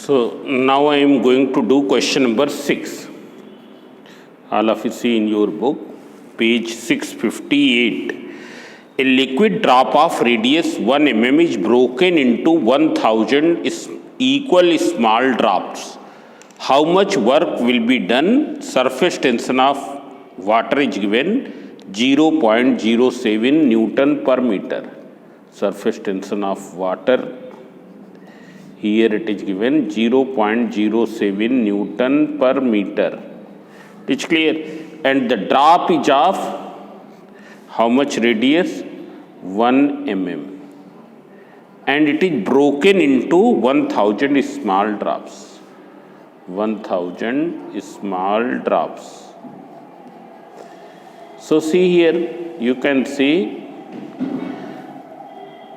So now I am going to do question number 6. All of you see in your book, page 658. A liquid drop of radius 1 mm is broken into 1000 equal small drops. How much work will be done? Surface tension of water is given 0.07 Newton per meter. Surface tension of water, here it is given 0.07 Newton per meter. It's clear. And the drop is of how much radius? 1 mm. And it is broken into 1000 small drops. 1000 small drops. So see here, you can see,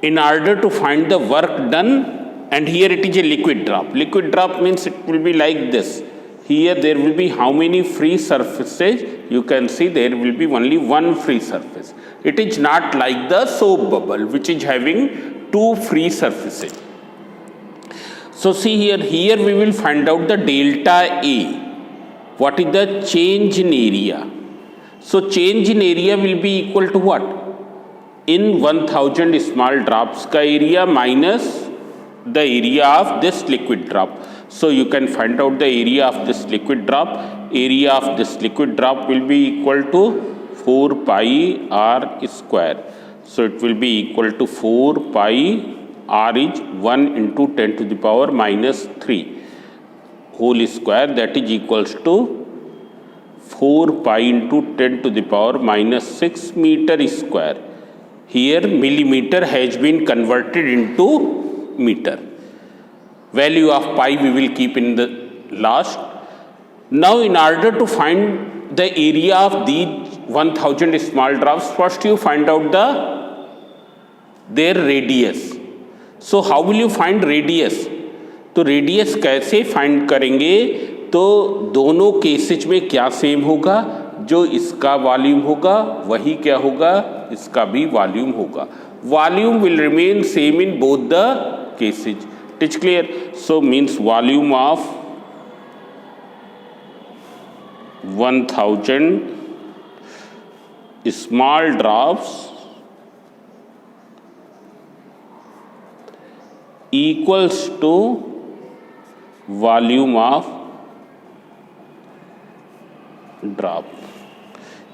in order to find the work done, and here it is a liquid drop. Liquid drop means it will be like this. Here there will be how many free surfaces? You can see there will be only one free surface. It is not like the soap bubble, which is having two free surfaces. So see here we will find out the delta A. What is the change in area? So change in area will be equal to what? In 1000 small drops ka area minus the area of this liquid drop. So you can find out the area of this liquid drop. Area of this liquid drop will be equal to 4 pi r square. So it will be equal to 4 pi r is 1 into 10 to the power minus 3 whole square, that is equals to 4 pi into 10 to the power minus 6 meter square. Here millimeter has been converted into meter. Value of pi we will keep in the last. Now in order to find the area of these 1000 small drops, first you find out their radius. So how will you find radius? तो radius कैसे find करेंगे? तो दोनों cases में क्या same होगा? जो इसका वॉल्यूम होगा वही क्या होगा? इसका भी वॉल्यूम होगा. Volume will remain same in both the cases. It is clear. So means volume of 1000 small drops equals to volume of drop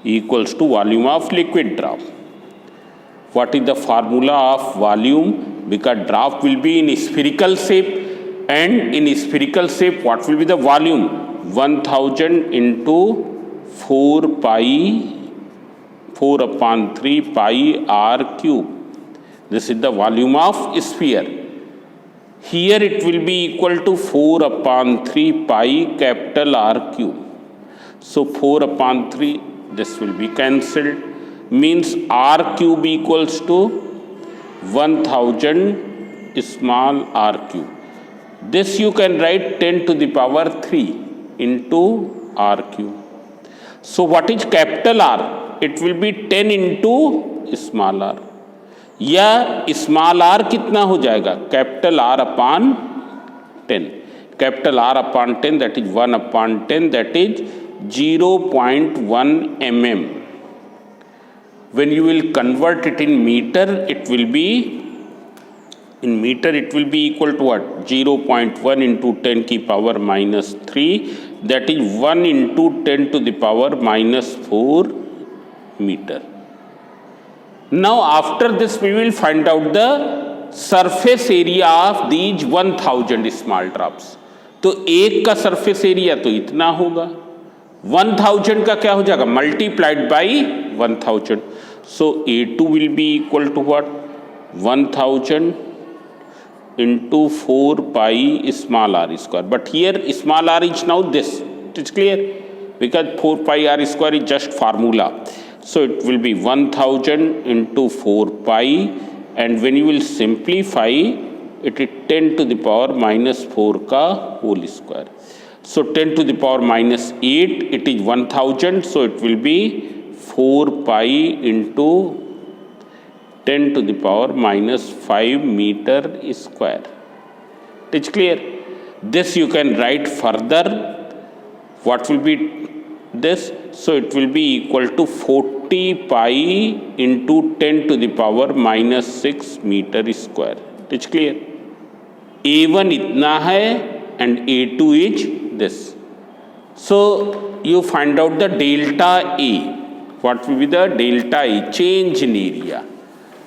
equals to volume of liquid drop. What is the formula of volume? Because drop will be in spherical shape, and in spherical shape what will be the volume? 1000 into 4 upon 3 pi r cube. This is the volume of sphere. Here it will be equal to 4 upon 3 pi capital R cube. So 4 upon 3, this will be cancelled. Means r cube equals to 1000 small r cube. This you can write 10 to the power 3 into r cube. So what is capital R? It will be 10 into small r. या small r कितना हो जाएगा? Capital R upon 10. Capital R upon 10, that is 1 upon 10, that is 0.1 mm. When you will convert it in meter, it will be equal to what? 0.1 into 10 की power minus 3, that is 1 into 10 to the power minus 4 meter. Now after this we will find out the surface area of these 1000 small drops. तो एक का surface area तो इतना होगा. 1000 का क्या हो जाएगा? Multiplied by 1000. So A2 will be equal to what? 1000 into 4 pi small r square. But here small r is now this. It is clear? Because 4 pi r square is just formula. So it will be 1000 into 4 pi, and when you will simplify, it is 10 to the power minus 4 का whole square. So 10 to the power minus 8, it is 1000, so it will be 4 pi into 10 to the power minus 5 meter square. It is clear. This you can write further. What will be this? So it will be equal to 40 pi into 10 to the power minus 6 meter square. It's clear? A1 itna hai and A2 is this. So you find out the delta A. What will be the delta A? Change in area.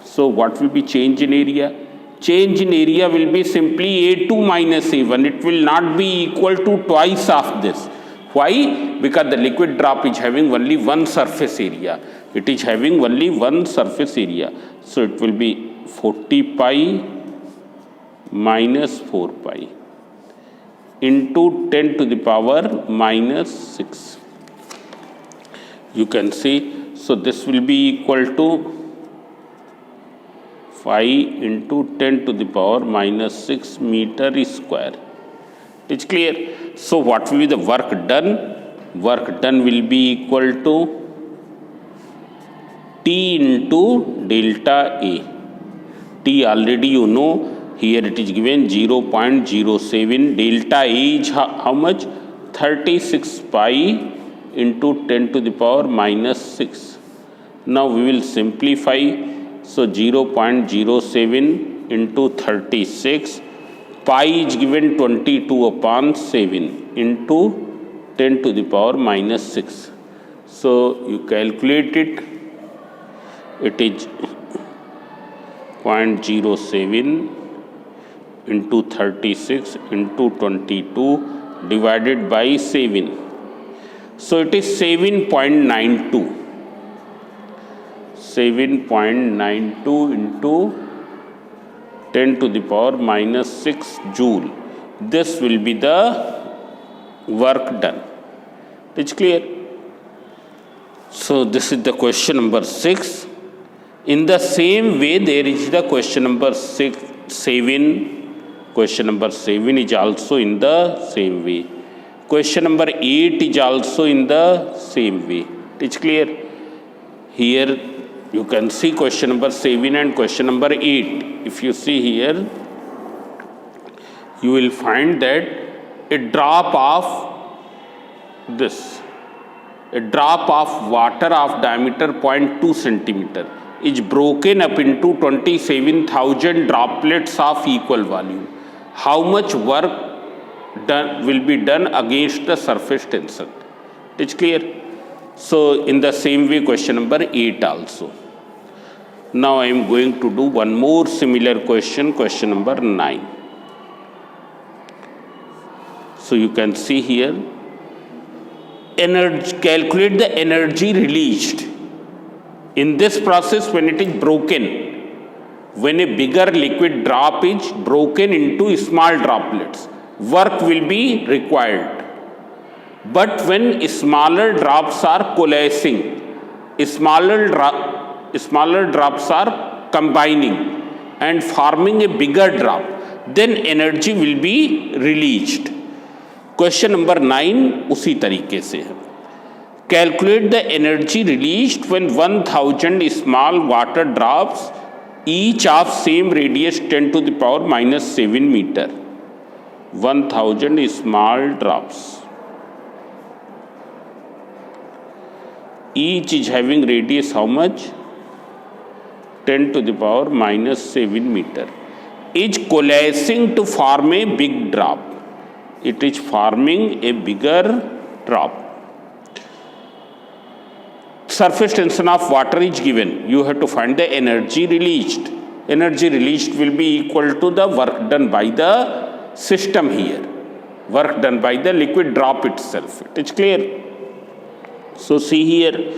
So what will be change in area? Change in area will be simply A2 minus A1. It will not be equal to twice of this. Why? Because the liquid drop is having only one surface area. It is having only one surface area. So it will be 40 pi minus 4 pi into 10 to the power minus 6. You can see, so this will be equal to 5 into 10 to the power minus 6 meter square. It's clear? So what will be the work done? Work done will be equal to T into delta A. T already you know. Here it is given 0.07. Delta A is how much? 36 pi into 10 to the power minus 6. Now we will simplify. So 0.07 into 36. Pi is given 22 upon 7 into 10 to the power minus 6. So you calculate it. It is 0.07 into 36 into 22 divided by 7. So it is 7.92. 7.92 into 10 to the power minus 6 joule. This will be the work done. It's clear? So this is the question number 6. In the same way, there is the question number 7. Question number 7 is also in the same way. Question number 8 is also in the same way. It's clear? Here you can see question number 7 and question number 8. If you see here, you will find that a drop of water of diameter 0.2 centimeter is broken up into 27,000 droplets of equal volume. How much work will be done against the surface tension? It's clear? So in the same way, question number 8 also. Now I am going to do one more similar question, question number 9. So you can see here, calculate the energy released. In this process, when it is broken, when a bigger liquid drop is broken into small droplets, work will be required. But when smaller drops are coalescing, smaller drops are combining and forming a bigger drop, then energy will be released. Question number 9 उसी तरीके से है. Calculate the energy released when 1000 small water drops, each of same radius 10 to the power minus 7 meter. 1000 small drops. Each is having radius how much? 10 to the power minus 7 meter. Is coalescing to form a big drop. It is forming a bigger drop. Surface tension of water is given. You have to find the energy released. Energy released will be equal to the work done by the system here. Work done by the liquid drop itself. It is clear? So see here.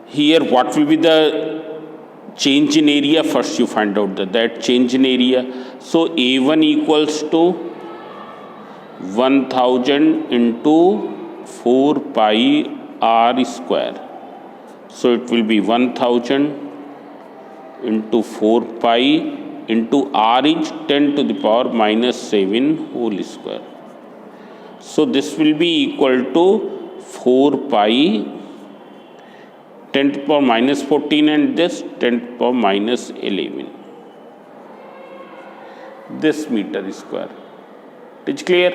Here what will be the change in area? First you find out that change in area. So A1 equals to 1000 into 4 pi r square. So it will be 1000 into 4 pi into r is 10 to the power minus 7 whole square. So this will be equal to 4 pi 10 to the power minus 14 and this 10 to the power minus 11. This meter square. It is clear?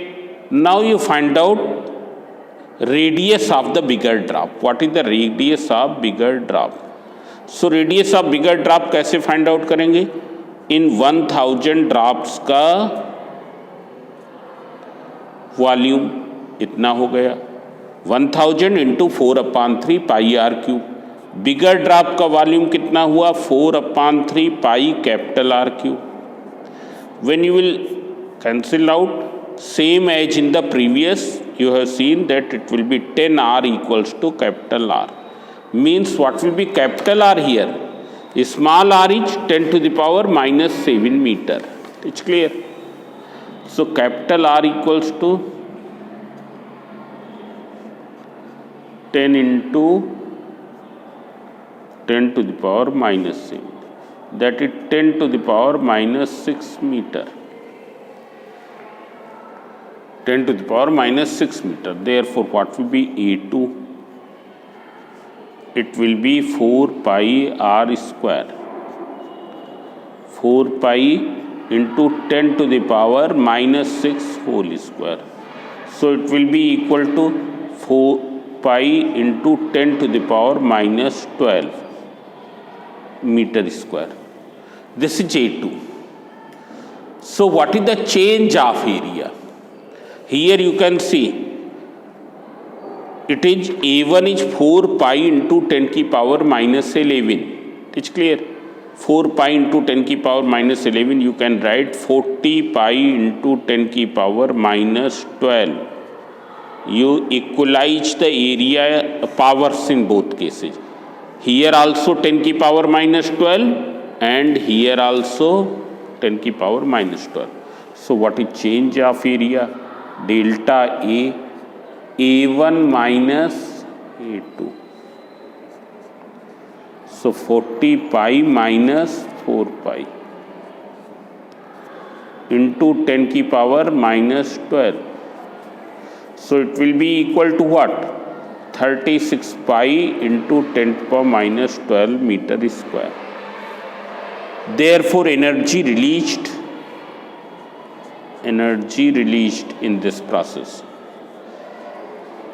Now you find out radius of the bigger drop. What is the radius of bigger drop? So radius of bigger drop कैसे find out करेंगे? In 1000 drops का volume इतना हो गया, 1000 into 4/3 pi R cube. Bigger drop का volume कितना हुआ? 4/3 pi capital R cube. When you will cancel out, same as in the previous, you have seen that it will be 10 R equals to capital R. Means what will be capital R here? Small r is 10 to the power minus 7 meter. It's clear? So capital R equals to 10 into 10 to the power minus 7. That is 10 to the power minus 6 meter. 10 to the power minus 6 meter. Therefore, what will be A2? It will be 4 pi r square. 4 pi into 10 to the power minus 6 whole square. So it will be equal to 4 pi into 10 to the power minus 12 meter square. This is A2. So what is the change of area? Here you can see it is A1 is 4 pi into 10 की power minus 11. It's clear? 4 pi into 10 की power minus 11, you can write 40 pi into 10 की power minus 12. You equalize the area powers in both cases. Here also 10 की power minus 12 and here also 10 की power minus 12. So what is change of area? Delta A, A1 minus A2. So 40 pi minus 4 pi into 10 की power minus 12. So it will be equal to what? 36 pi into 10 to the power minus 12 meter square. Therefore, energy released in this process.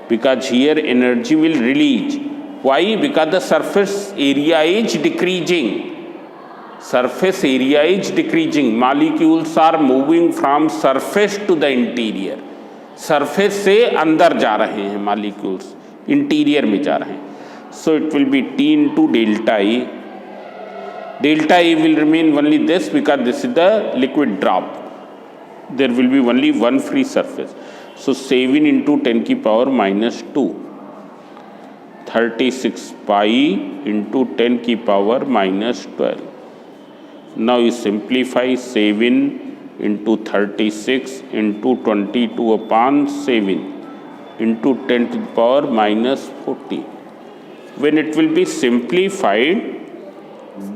Because here energy will release. Why? Because the surface area is decreasing. Surface area is decreasing. Molecules are moving from surface to the interior. Surface से अंदर जा रहे हैं molecules, interior में जा रहे हैं. So it will be T into delta A. Delta A will remain only this because this is the liquid drop. There will be only one free surface. So 7 into 10 की power minus 2. 36 pi into 10 की power minus 12. Now you simplify 7 into 36 into 22 upon 7 into 10 to the power minus 40. When it will be simplified,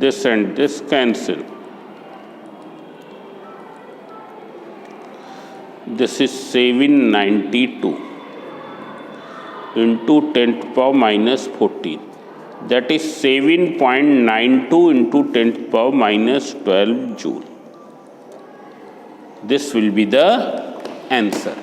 this and this cancel. This is 792 into 10 to the power minus 14. That is 7.92 into 10 to the power minus 12 joule. This will be the answer.